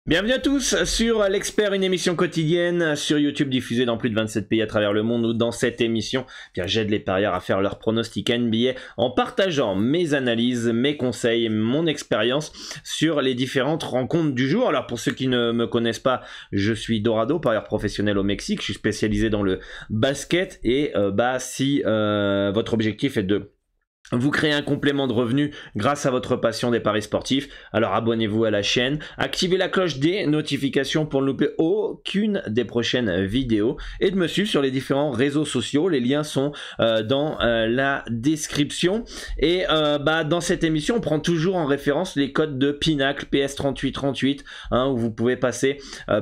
Bienvenue à tous sur l'Expert, une émission quotidienne sur YouTube diffusée dans plus de 27 pays à travers le monde, où dans cette émission, j'aide les parieurs à faire leurs pronostics NBA en partageant mes analyses, mes conseils, mon expérience sur les différentes rencontres du jour. Alors pour ceux qui ne me connaissent pas, je suis Dorado, parieur professionnel au Mexique, je suis spécialisé dans le basket et si votre objectif est de vous créez un complément de revenus grâce à votre passion des paris sportifs, alors abonnez-vous à la chaîne, activez la cloche des notifications pour ne louper aucune des prochaines vidéos et de me suivre sur les différents réseaux sociaux. Les liens sont dans la description. Et dans cette émission, on prend toujours en référence les codes de Pinacle PS3838, où vous pouvez passer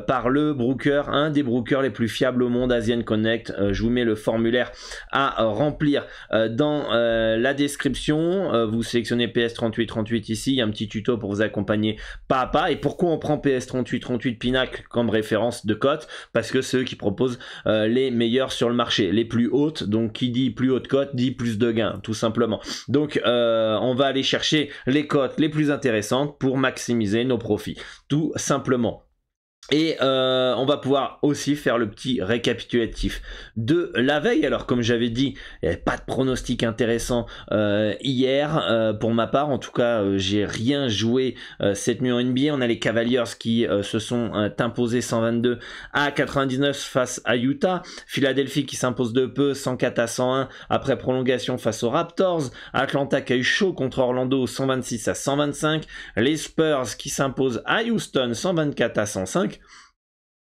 par le broker, un des brokers les plus fiables au monde, Asian Connect. Je vous mets le formulaire à remplir dans la description. Vous sélectionnez PS3838 ici, il y a un petit tuto pour vous accompagner pas à pas. Et pourquoi on prend PS3838 Pinacle comme référence de cote? Parce que c'est eux qui proposent les meilleurs sur le marché, les plus hautes. Donc qui dit plus haute cote dit plus de gains, tout simplement. Donc on va aller chercher les cotes les plus intéressantes pour maximiser nos profits, tout simplement. Et on va pouvoir aussi faire le petit récapitulatif de la veille. Alors comme j'avais dit, il n'y avait pas de pronostic intéressant hier pour ma part. En tout cas, j'ai rien joué cette nuit en NBA. On a les Cavaliers qui se sont imposés 122 à 99 face à Utah. Philadelphie qui s'impose de peu 104 à 101 après prolongation face aux Raptors. Atlanta qui a eu chaud contre Orlando 126 à 125. Les Spurs qui s'imposent à Houston 124 à 105.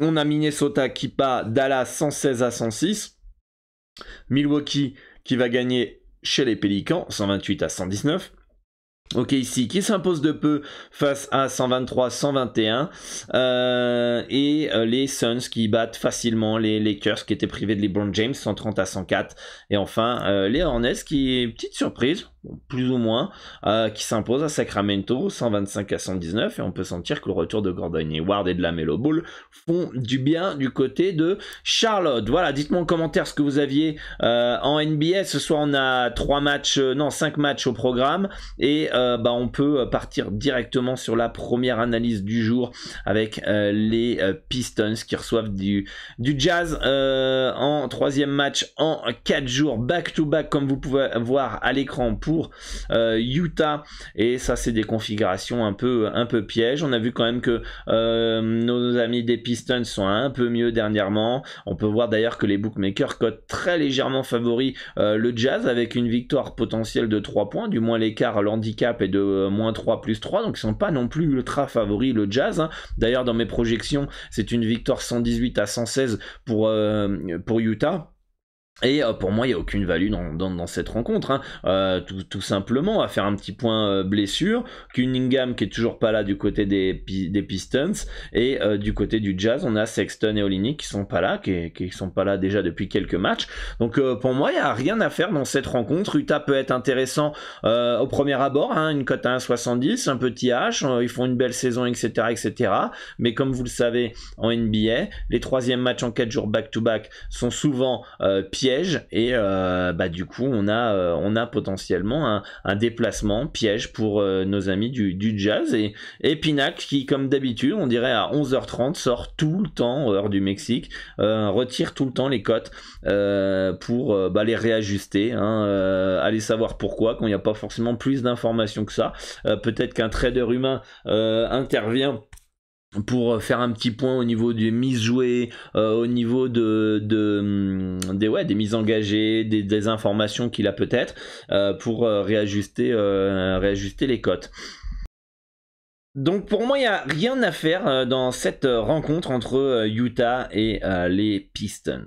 On a Minnesota qui bat Dallas 116 à 106. Milwaukee qui va gagner chez les Pélicans 128 à 119. OKC qui s'impose de peu face à 123-121 et les Suns qui battent facilement les Lakers qui étaient privés de LeBron James 130 à 104. Et enfin les Hornets qui, petite surprise, plus ou moins, qui s'imposent à Sacramento 125 à 119. Et on peut sentir que le retour de Gordon Hayward et de LaMelo Ball font du bien du côté de Charlotte. Voilà, dites-moi en commentaire ce que vous aviez en NBA. Ce soir on a 5 matchs au programme et on peut partir directement sur la première analyse du jour avec les Pistons qui reçoivent du Jazz en troisième match en 4 jours back-to-back, comme vous pouvez voir à l'écran pour Utah. Et ça, c'est des configurations un peu pièges. On a vu quand même que nos amis des Pistons sont un peu mieux dernièrement. On peut voir d'ailleurs que les bookmakers cotent très légèrement favoris le Jazz avec une victoire potentielle de 3 points, du moins l'écart, l'handicap est de -3 + 3, donc ils sont pas non plus ultra favoris le Jazz. D'ailleurs dans mes projections c'est une victoire 118 à 116 pour Utah. Et pour moi, il n'y a aucune value dans cette rencontre. Tout simplement, à faire un petit point blessure. Cunningham qui est toujours pas là du côté des Pistons. Et du côté du Jazz, on a Sexton et Olynyk qui sont pas là, qui sont pas là déjà depuis quelques matchs. Donc pour moi, il n'y a rien à faire dans cette rencontre. Utah peut être intéressant au premier abord. Une cote à 1,70, un petit H. Ils font une belle saison, etc., etc. Mais comme vous le savez, en NBA, les troisièmes matchs en 4 jours back-to-back sont souvent piège et du coup on a potentiellement un déplacement piège pour nos amis du Jazz et Pinacle qui, comme d'habitude, on dirait à 11h30 sort tout le temps, heure du Mexique, retire tout le temps les cotes pour les réajuster, allez savoir pourquoi, quand il n'y a pas forcément plus d'informations que ça. Peut-être qu'un trader humain intervient pour faire un petit point au niveau des mises jouées, au niveau des mises engagées, des informations qu'il a peut-être, pour réajuster les cotes. Donc pour moi, il n'y a rien à faire dans cette rencontre entre Utah et les Pistons.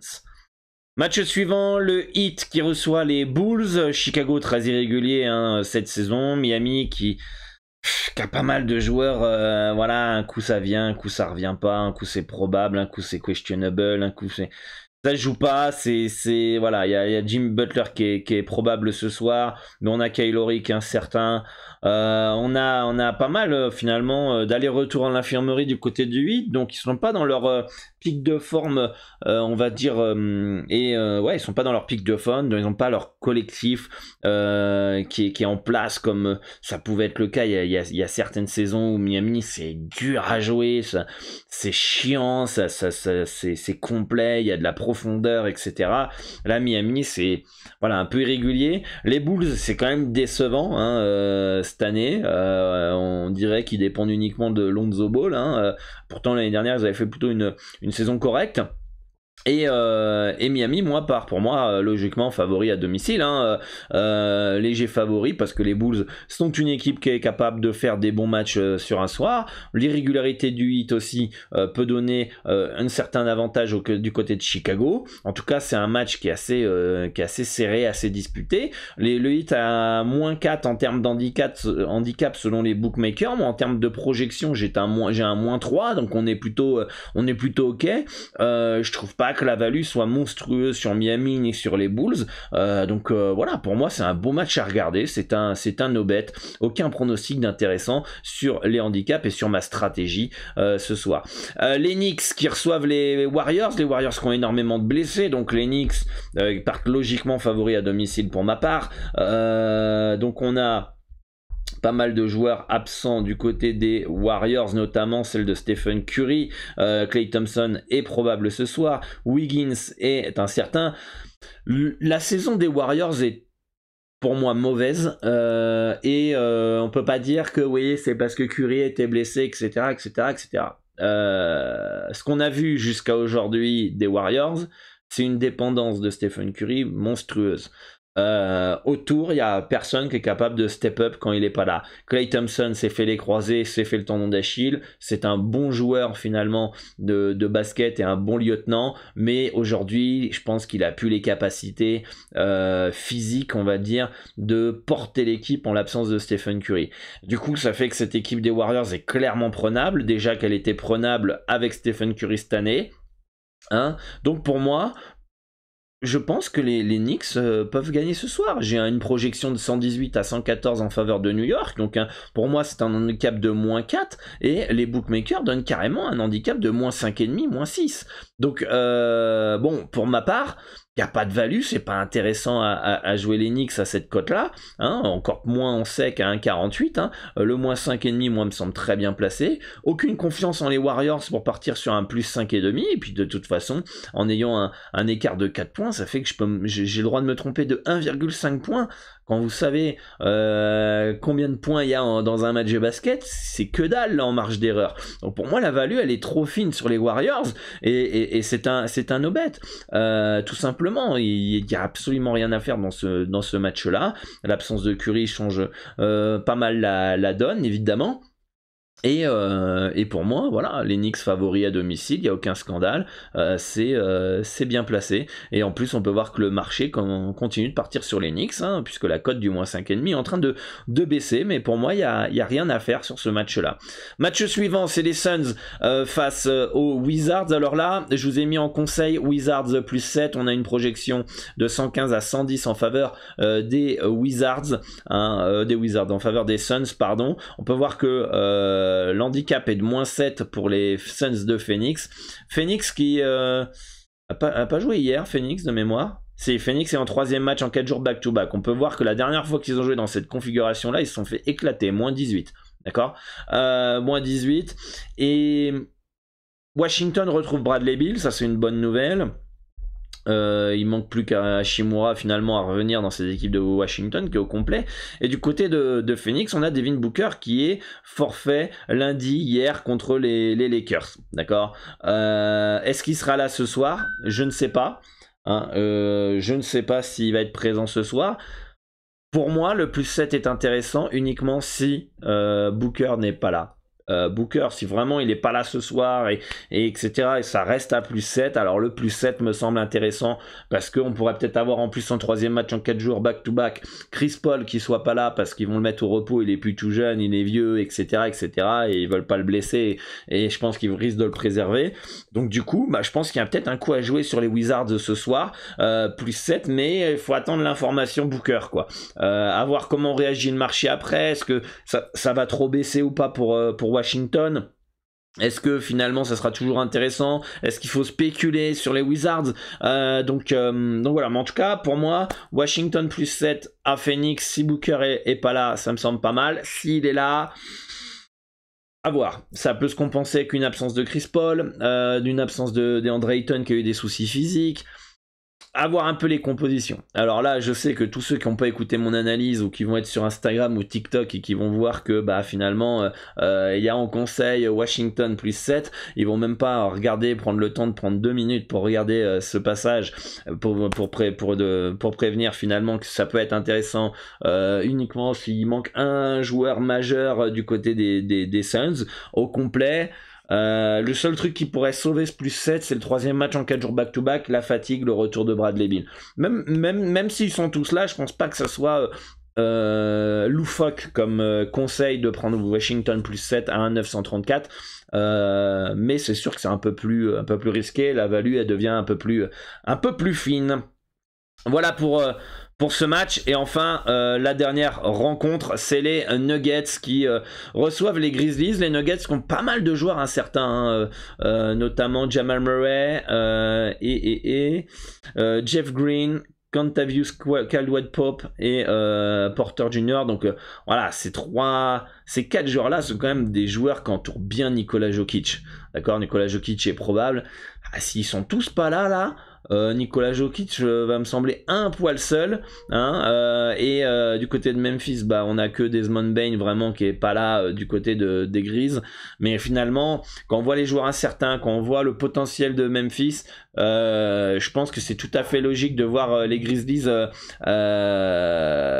Match suivant, le Heat qui reçoit les Bulls. Chicago très irrégulier cette saison. Miami qui a pas mal de joueurs, un coup ça vient, un coup ça revient pas, un coup c'est probable, un coup c'est questionable, un coup c'est... Ça se joue pas, voilà, il y a Jim Butler qui est probable ce soir, mais on a Kylori qui est incertain. On a pas mal finalement d'aller-retour en l'infirmerie du côté du 8, donc ils sont pas dans leur pic de forme, on va dire, ouais, ils sont pas dans leur pic de forme, donc ils n'ont pas leur collectif qui est en place comme ça pouvait être le cas il y a certaines saisons où Miami c'est dur à jouer, c'est chiant, c'est complet, il y a de la profondeur, etc. Là, Miami, c'est voilà, un peu irrégulier. Les Bulls, c'est quand même décevant hein, cette année. On dirait qu'ils dépendent uniquement de Lonzo Ball. Hein. Pourtant, l'année dernière, ils avaient fait plutôt une saison correcte. Et Miami, pour moi, logiquement favori à domicile, hein, léger favori parce que les Bulls sont une équipe qui est capable de faire des bons matchs sur un soir. L'irrégularité du Heat aussi peut donner un certain avantage du côté de Chicago. En tout cas, c'est un match qui est assez serré, assez disputé. Le Heat a -4 en termes handicap selon les bookmakers. Moi, en termes de projection, j'ai un -3, donc on est plutôt ok. Je trouve pas que la value soit monstrueuse sur Miami ni sur les Bulls, donc voilà, pour moi c'est un beau match à regarder, c'est un no-bet, aucun pronostic d'intéressant sur les handicaps et sur ma stratégie ce soir. Les Knicks qui reçoivent les Warriors qui ont énormément de blessés, donc les Knicks partent logiquement favoris à domicile pour ma part, donc on a pas mal de joueurs absents du côté des Warriors, notamment celle de Stephen Curry. Klay Thompson est probable ce soir. Wiggins est incertain. La saison des Warriors est pour moi mauvaise et on peut pas dire que oui, c'est parce que Curry était blessé, etc. Ce qu'on a vu jusqu'à aujourd'hui des Warriors, c'est une dépendance de Stephen Curry monstrueuse. Autour, il n'y a personne qui est capable de step up quand il n'est pas là. Klay Thompson s'est fait les croisés, s'est fait le tendon d'Achille. C'est un bon joueur finalement de basket et un bon lieutenant, mais aujourd'hui, je pense qu'il a plus les capacités physiques, on va dire, de porter l'équipe en l'absence de Stephen Curry. Du coup, ça fait que cette équipe des Warriors est clairement prenable. Déjà qu'elle était prenable avec Stephen Curry cette année. Hein. Donc pour moi, je pense que les Knicks peuvent gagner ce soir. J'ai une projection de 118 à 114 en faveur de New York. Donc pour moi, c'est un handicap de -4. Et les bookmakers donnent carrément un handicap de -5,5, -6. Donc bon, pour ma part, il n'y a pas de value, c'est pas intéressant à jouer les Knicks à cette cote-là, hein, encore moins on sait qu'à 1,48, hein, le -5,5, moi, me semble très bien placé. Aucune confiance en les Warriors pour partir sur un +5,5, et puis de toute façon, en ayant un écart de 4 points, ça fait que j'ai le droit de me tromper de 1,5 points. Quand vous savez combien de points il y a dans un match de basket, c'est que dalle là, en marge d'erreur. Donc pour moi, la value, elle est trop fine sur les Warriors, et c'est un no-bet. Tout simplement, il n'y a absolument rien à faire dans ce match-là. L'absence de Curry change pas mal la donne, évidemment. Et pour moi, voilà, les Knicks favoris à domicile, il n'y a aucun scandale, c'est bien placé. Et en plus, on peut voir que le marché continue de partir sur les Knicks, hein, puisque la cote du -5,5 est en train de baisser. Mais pour moi, il n'y a rien à faire sur ce match-là. Match suivant, c'est les Suns face aux Wizards. Alors là, je vous ai mis en conseil Wizards +7. On a une projection de 115 à 110 en faveur des Wizards, en faveur des Suns, pardon. On peut voir que l'handicap est de -7 pour les Suns de Phoenix. Phoenix qui a pas joué hier, Phoenix de mémoire. C'est Phoenix est en 3e match en 4 jours back-to-back. On peut voir que la dernière fois qu'ils ont joué dans cette configuration-là, ils se sont fait éclater, -18. D'accord, -18. Et Washington retrouve Bradley Beal, ça c'est une bonne nouvelle. Il manque plus qu'à Hachimura finalement à revenir dans ces équipes de Washington qui est au complet. Et du côté de Phoenix, on a Devin Booker qui est forfait lundi hier contre les Lakers. D'accord. Est-ce qu'il sera là ce soir? Je ne sais pas. Hein, je ne sais pas s'il va être présent ce soir. Pour moi, le +7 est intéressant uniquement si Booker n'est pas là. Booker, si vraiment il n'est pas là ce soir et etc. et ça reste à plus 7, alors le plus 7 me semble intéressant parce qu'on pourrait peut-être avoir en plus un troisième match en 4 jours back-to-back, Chris Paul qui soit pas là parce qu'ils vont le mettre au repos, il est plus tout jeune, il est vieux, etc. et ils veulent pas le blesser et je pense qu'ils risquent de le préserver. Donc du coup, je pense qu'il y a peut-être un coup à jouer sur les Wizards ce soir, plus 7, mais il faut attendre l'information Booker, quoi. À voir comment réagit le marché après, est-ce que ça va trop baisser ou pas pour Washington? Est-ce que finalement ça sera toujours intéressant? Est-ce qu'il faut spéculer sur les Wizards? Donc voilà, mais en tout cas pour moi Washington plus 7 à Phoenix, si Booker est pas là, ça me semble pas mal. S'il est là, à voir, ça peut se compenser avec une absence de Chris Paul, d'une absence de DeAndre Ayton qui a eu des soucis physiques. Avoir un peu les compositions. Alors là, je sais que tous ceux qui n'ont pas écouté mon analyse ou qui vont être sur Instagram ou TikTok et qui vont voir que finalement il y a en conseil Washington plus 7, ils vont même pas regarder, prendre le temps de prendre 2 minutes pour regarder ce passage pour prévenir finalement que ça peut être intéressant uniquement s'il manque un joueur majeur du côté des Suns au complet. Le seul truc qui pourrait sauver ce plus 7, c'est le troisième match en 4 jours back-to-back, la fatigue, le retour de Bradley Beal. Même s'ils sont tous là, je pense pas que ça soit loufoque comme conseil de prendre Washington plus 7 à 1,934. Mais c'est sûr que c'est un peu plus risqué, la value elle devient un peu plus fine. Voilà pour ce match. Et enfin la dernière rencontre, c'est les Nuggets qui reçoivent les Grizzlies. Les Nuggets qui ont pas mal de joueurs incertains, notamment Jamal Murray et Jeff Green, Kentavious Caldwell-Pope et Porter Jr. Donc voilà, ces 4 joueurs-là sont quand même des joueurs qui entourent bien Nikola Jokic. D'accord, Nikola Jokic est probable. S'ils sont tous pas là, Nikola Jokic va me sembler un poil seul, et du côté de Memphis, on a que Desmond Bane vraiment qui est pas là du côté des Grizzlies, mais finalement quand on voit les joueurs incertains, quand on voit le potentiel de Memphis, je pense que c'est tout à fait logique de voir les Grizzlies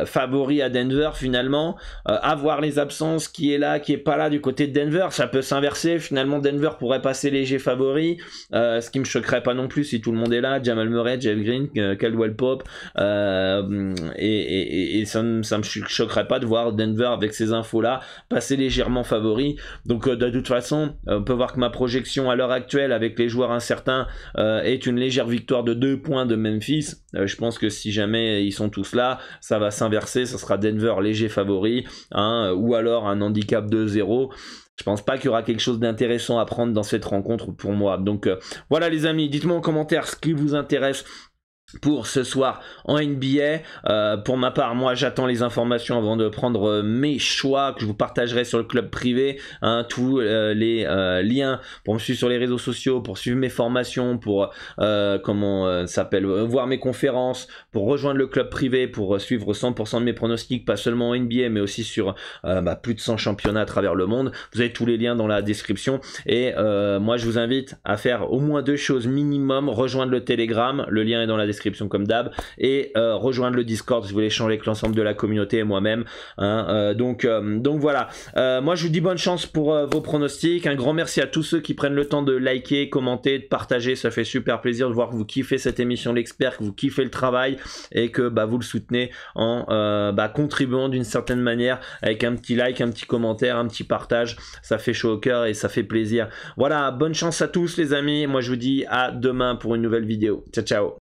favoris à Denver finalement, avoir les absences qui est là, qui est pas là du côté de Denver, ça peut s'inverser, finalement Denver pourrait passer léger favori, ce qui me choquerait pas non plus si tout le monde est là, Jamal Murray, Jeff Green, Caldwell-Pope, et ça me choquerait pas de voir Denver avec ces infos là passer légèrement favori. Donc de toute façon on peut voir que ma projection à l'heure actuelle avec les joueurs incertains est une légère victoire de 2 points de Memphis. Je pense que si jamais ils sont tous là, ça va s'inverser, ça sera Denver léger favori, ou alors un handicap 2-0. Je pense pas qu'il y aura quelque chose d'intéressant à prendre dans cette rencontre pour moi. Donc voilà les amis, dites-moi en commentaire ce qui vous intéresse pour ce soir en NBA. Pour ma part, moi j'attends les informations avant de prendre mes choix que je vous partagerai sur le club privé, tous les liens pour me suivre sur les réseaux sociaux, pour suivre mes formations, pour voir mes conférences, pour rejoindre le club privé, pour suivre 100% de mes pronostics, pas seulement en NBA mais aussi sur plus de 100 championnats à travers le monde. Vous avez tous les liens dans la description et moi je vous invite à faire au moins 2 choses minimum: rejoindre le Telegram, le lien est dans la description comme d'hab, et rejoindre le Discord si vous voulez échanger avec l'ensemble de la communauté et moi-même, donc voilà, moi je vous dis bonne chance pour vos pronostics. Un grand merci à tous ceux qui prennent le temps de liker, commenter, de partager, ça fait super plaisir de voir que vous kiffez cette émission L'Expert, que vous kiffez le travail et que vous le soutenez en contribuant d'une certaine manière avec un petit like, un petit commentaire, un petit partage, ça fait chaud au cœur et ça fait plaisir. Voilà, bonne chance à tous les amis, moi je vous dis à demain pour une nouvelle vidéo. Ciao ciao.